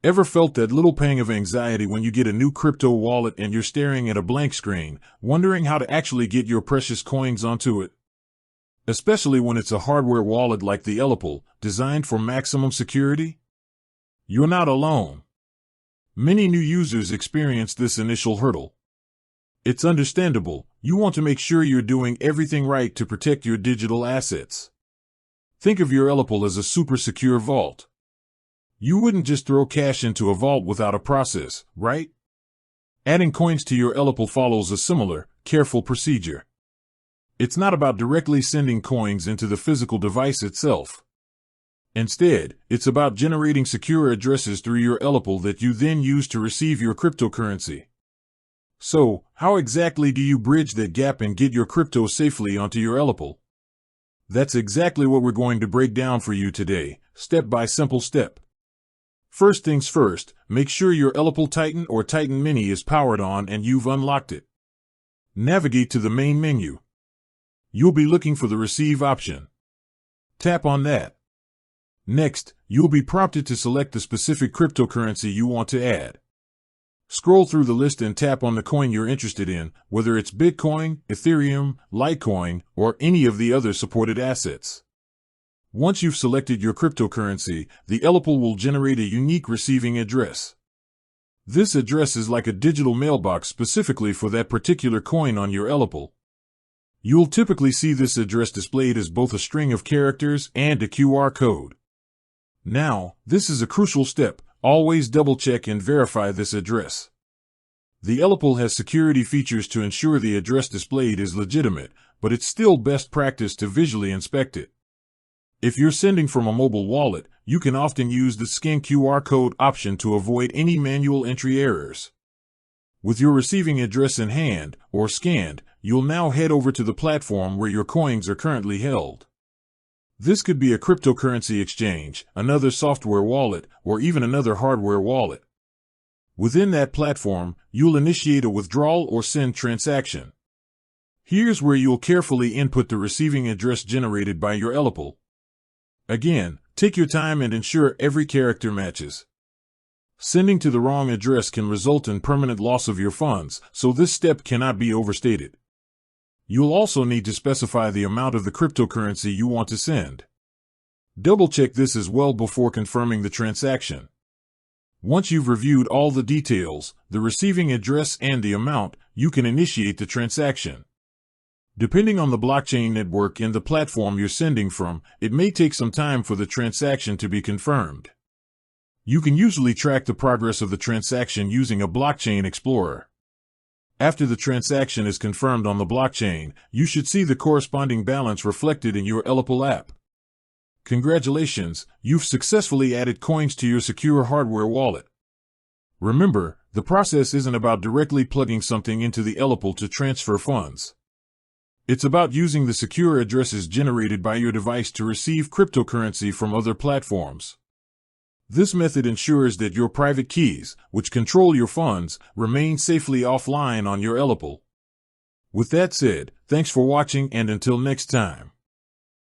Ever felt that little pang of anxiety when you get a new crypto wallet and you're staring at a blank screen, wondering how to actually get your precious coins onto it? Especially when it's a hardware wallet like the ELLIPAL, designed for maximum security? You're not alone. Many new users experience this initial hurdle. It's understandable. You want to make sure you're doing everything right to protect your digital assets. Think of your ELLIPAL as a super secure vault. You wouldn't just throw cash into a vault without a process, right? Adding coins to your ELLIPAL follows a similar, careful procedure. It's not about directly sending coins into the physical device itself. Instead, it's about generating secure addresses through your ELLIPAL that you then use to receive your cryptocurrency. So, how exactly do you bridge that gap and get your crypto safely onto your ELLIPAL? That's exactly what we're going to break down for you today, step by simple step. First things first, make sure your ELLIPAL Titan or Titan Mini is powered on and you've unlocked it. Navigate to the main menu. You'll be looking for the Receive option. Tap on that. Next, you'll be prompted to select the specific cryptocurrency you want to add. Scroll through the list and tap on the coin you're interested in, whether it's Bitcoin, Ethereum, Litecoin, or any of the other supported assets. Once you've selected your cryptocurrency, the ELLIPAL will generate a unique receiving address. This address is like a digital mailbox specifically for that particular coin on your ELLIPAL. You'll typically see this address displayed as both a string of characters and a QR code. Now, this is a crucial step. Always double-check and verify this address. The ELLIPAL has security features to ensure the address displayed is legitimate, but it's still best practice to visually inspect it. If you're sending from a mobile wallet, you can often use the Scan QR code option to avoid any manual entry errors. With your receiving address in hand, or scanned, you'll now head over to the platform where your coins are currently held. This could be a cryptocurrency exchange, another software wallet, or even another hardware wallet. Within that platform, you'll initiate a withdrawal or send transaction. Here's where you'll carefully input the receiving address generated by your ELLIPAL. Again, take your time and ensure every character matches. Sending to the wrong address can result in permanent loss of your funds, so this step cannot be overstated. You'll also need to specify the amount of the cryptocurrency you want to send. Double-check this as well before confirming the transaction. Once you've reviewed all the details, the receiving address and the amount, you can initiate the transaction. Depending on the blockchain network and the platform you're sending from, it may take some time for the transaction to be confirmed. You can usually track the progress of the transaction using a blockchain explorer. After the transaction is confirmed on the blockchain, you should see the corresponding balance reflected in your ELLIPAL app. Congratulations, you've successfully added coins to your secure hardware wallet. Remember, the process isn't about directly plugging something into the ELLIPAL to transfer funds. It's about using the secure addresses generated by your device to receive cryptocurrency from other platforms. This method ensures that your private keys, which control your funds, remain safely offline on your ELLIPAL. With that said, thanks for watching and until next time.